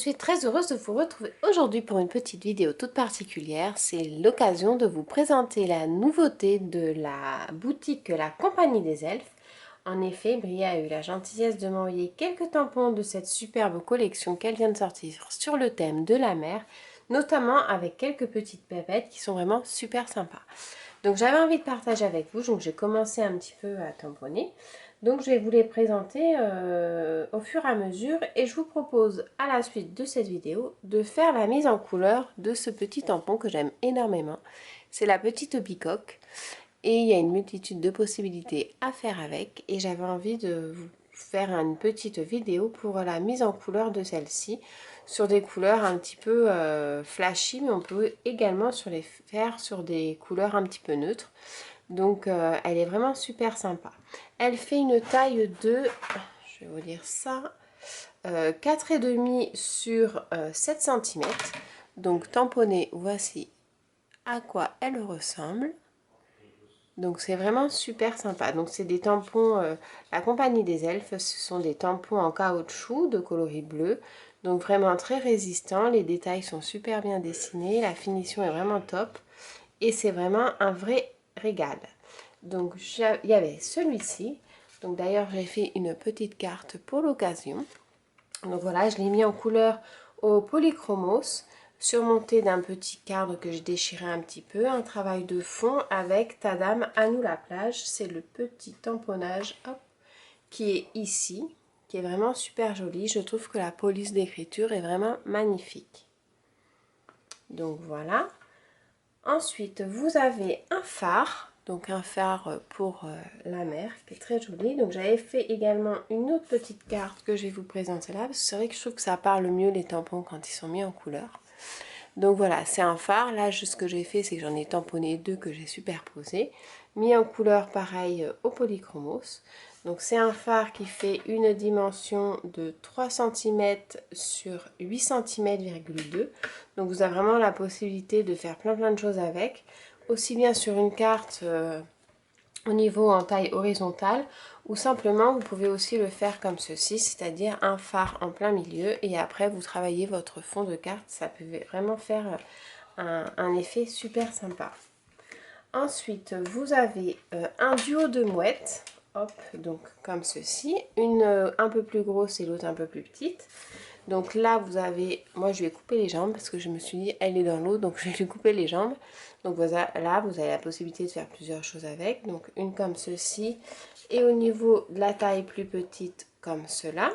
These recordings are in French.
suis très heureuse de vous retrouver aujourd'hui pour une petite vidéo toute particulière. C'est l'occasion de vous présenter la nouveauté de la boutique La Compagnie des Elfes. En effet, Bria a eu la gentillesse de m'envoyer quelques tampons de cette superbe collection qu'elle vient de sortir sur le thème de la mer, notamment avec quelques petites pépettes qui sont vraiment super sympas. Donc j'avais envie de partager avec vous, donc j'ai commencé un petit peu à tamponner. Donc je vais vous les présenter au fur et à mesure et je vous propose à la suite de cette vidéo de faire la mise en couleur de ce petit tampon que j'aime énormément. C'est la petite bicoque et il y a une multitude de possibilités à faire avec et j'avais envie de vous faire une petite vidéo pour la mise en couleur de celle-ci sur des couleurs un petit peu flashy, mais on peut également les faire sur des couleurs un petit peu neutres. Donc elle est vraiment super sympa. Elle fait une taille de, je vais vous dire ça, 4,5 sur 7 cm. Donc tamponnée, voici à quoi elle ressemble. Donc c'est vraiment super sympa. Donc c'est des tampons, la Compagnie des Elfes, ce sont des tampons en caoutchouc de coloris bleu. Donc vraiment très résistants, les détails sont super bien dessinés, la finition est vraiment top. Et c'est vraiment un vrai régal. Donc il y avait celui-ci. Donc d'ailleurs j'ai fait une petite carte pour l'occasion. Donc voilà, je l'ai mis en couleur au polychromos, surmonté d'un petit cadre que j'ai déchiré un petit peu, un travail de fond avec Ta Dame à nous la plage. C'est le petit tamponnage hop, qui est ici, qui est vraiment super joli. Je trouve que la police d'écriture est vraiment magnifique. Donc voilà. Ensuite, vous avez un phare, donc un phare pour la mer, qui est très joli. Donc j'avais fait également une autre petite carte que je vais vous présenter là, parce que c'est vrai que je trouve que ça parle mieux les tampons quand ils sont mis en couleur. Donc voilà, c'est un phare. Là, ce que j'ai fait, c'est que j'en ai tamponné deux que j'ai superposés, mis en couleur pareil au polychromos. Donc c'est un phare qui fait une dimension de 3 cm sur 8 cm,2. Donc vous avez vraiment la possibilité de faire plein de choses avec, aussi bien sur une carte au niveau en taille horizontale, ou simplement vous pouvez aussi le faire comme ceci, c'est-à-dire un phare en plein milieu et après vous travaillez votre fond de carte. Ça peut vraiment faire un effet super sympa. Ensuite, vous avez un duo de mouettes, hop, donc comme ceci, une un peu plus grosse et l'autre un peu plus petite. Donc là, vous avez, moi je vais couper les jambes parce que je me suis dit, elle est dans l'eau, donc je vais lui couper les jambes. Donc voilà, là, vous avez la possibilité de faire plusieurs choses avec. Donc une comme ceci, et au niveau de la taille plus petite, comme cela.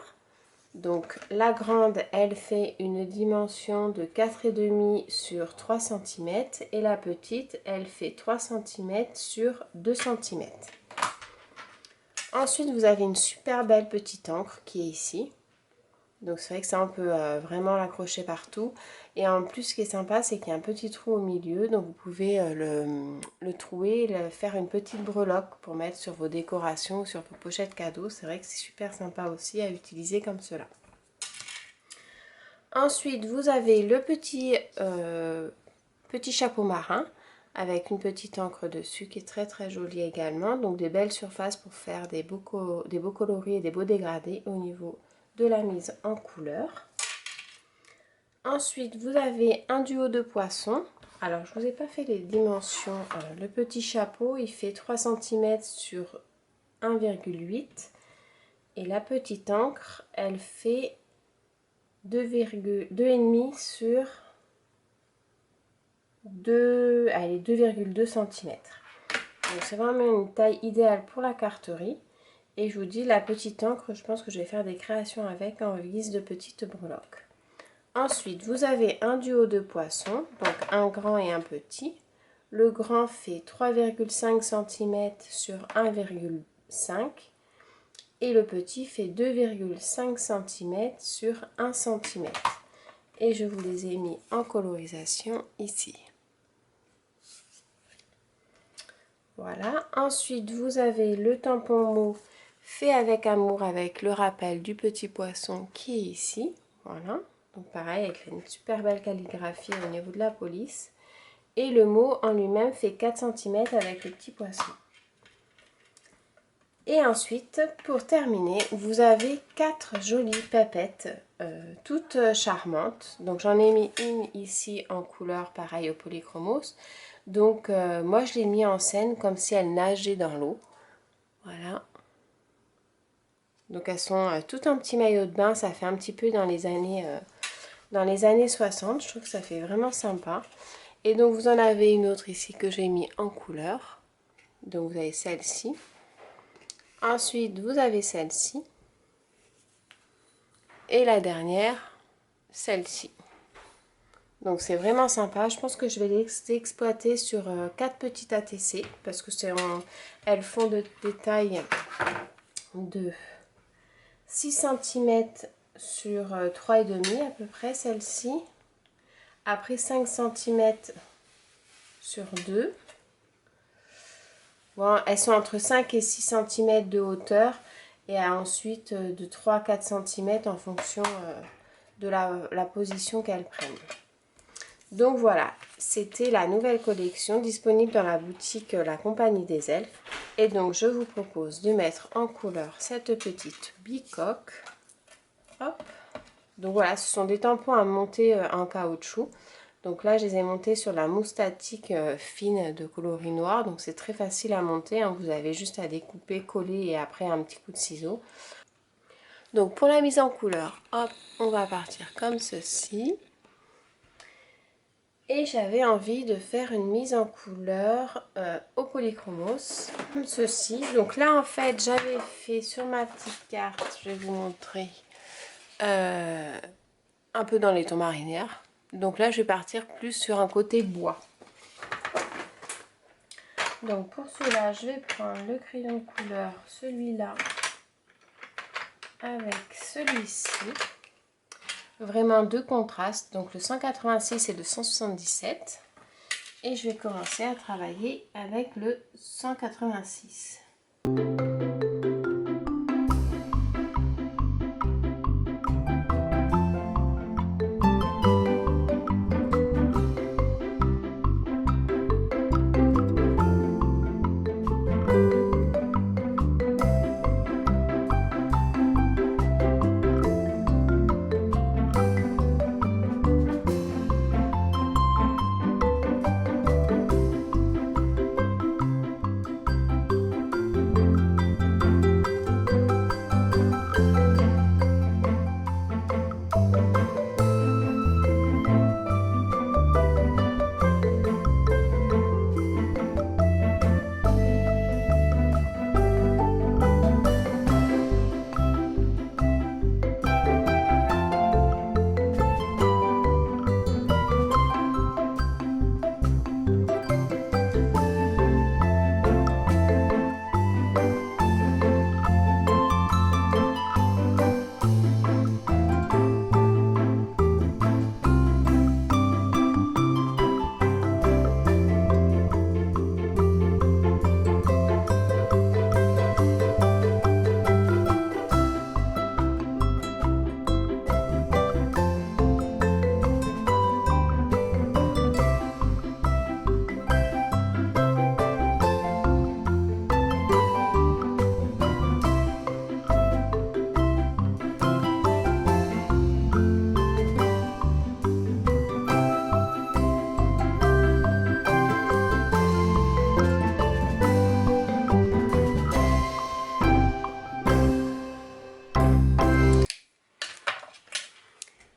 Donc la grande, elle fait une dimension de 4,5 sur 3 cm et la petite, elle fait 3 cm sur 2 cm. Ensuite, vous avez une super belle petite encre qui est ici. Donc c'est vrai que ça, on peut vraiment l'accrocher partout. Et en plus, ce qui est sympa, c'est qu'il y a un petit trou au milieu. Donc vous pouvez le trouer, faire une petite breloque pour mettre sur vos décorations ou sur vos pochettes cadeaux. C'est vrai que c'est super sympa aussi à utiliser comme cela. Ensuite, vous avez le petit chapeau marin avec une petite encre dessus qui est très jolie également. Donc des belles surfaces pour faire des beaux coloris et des beaux dégradés au niveau de la mise en couleur. Ensuite, vous avez un duo de poissons. Alors, je ne vous ai pas fait les dimensions. Le petit chapeau, il fait 3 cm sur 1,8 et la petite encre, elle fait 2,5 sur 2,2 cm. Donc c'est vraiment une taille idéale pour la carterie. Et je vous dis, la petite encre, je pense que je vais faire des créations avec en guise de petite breloque. Ensuite, vous avez un duo de poissons, donc un grand et un petit. Le grand fait 3,5 cm sur 1,5 et le petit fait 2,5 cm sur 1 cm. Et je vous les ai mis en colorisation ici. Voilà. Ensuite, vous avez le tampon mou fait avec amour avec le rappel du petit poisson qui est ici. Voilà. Donc pareil, avec une super belle calligraphie au niveau de la police. Et le mot en lui-même fait 4 cm avec le petit poisson. Et ensuite, pour terminer, vous avez 4 jolies pépettes, toutes charmantes. Donc j'en ai mis une ici en couleur pareil au polychromos. Donc moi je l'ai mis en scène comme si elle nageait dans l'eau. Voilà. Donc elles sont toutes en petit maillot de bain, ça fait un petit peu dans les années 60. Je trouve que ça fait vraiment sympa. Et donc vous en avez une autre ici que j'ai mis en couleur. Donc vous avez celle-ci. Ensuite, vous avez celle-ci. Et la dernière, celle-ci. Donc c'est vraiment sympa. Je pense que je vais les exploiter sur 4 petites ATC. Parce que elles font des tailles de 6 cm sur 3,5 à peu près, celle-ci. Après 5 cm sur 2. Bon, elles sont entre 5 et 6 cm de hauteur et ensuite de 3 à 4 cm en fonction de la position qu'elles prennent. Donc voilà, c'était la nouvelle collection disponible dans la boutique La Compagnie des Elfes. Et donc je vous propose de mettre en couleur cette petite bicoque. Hop. Donc voilà, ce sont des tampons à monter en caoutchouc. Donc là, je les ai montés sur la mousse statique fine de coloris noir. Donc c'est très facile à monter, hein. Vous avez juste à découper, coller et après un petit coup de ciseau. Donc pour la mise en couleur, hop, on va partir comme ceci. Et j'avais envie de faire une mise en couleur au polychromos, comme ceci. Donc là, en fait, j'avais fait sur ma petite carte, je vais vous montrer, un peu dans les tons marinières. Donc là, je vais partir plus sur un côté bois. Donc pour cela, je vais prendre le crayon de couleur, celui-là, avec celui-ci. Vraiment deux contrastes, donc le 186 et le 177. Et je vais commencer à travailler avec le 186.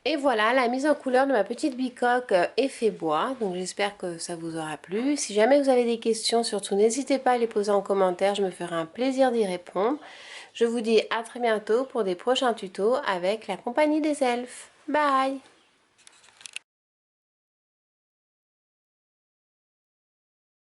Et voilà, la mise en couleur de ma petite bicoque effet bois. Donc j'espère que ça vous aura plu. Si jamais vous avez des questions, surtout n'hésitez pas à les poser en commentaire. Je me ferai un plaisir d'y répondre. Je vous dis à très bientôt pour des prochains tutos avec la Compagnie des Elfes. Bye!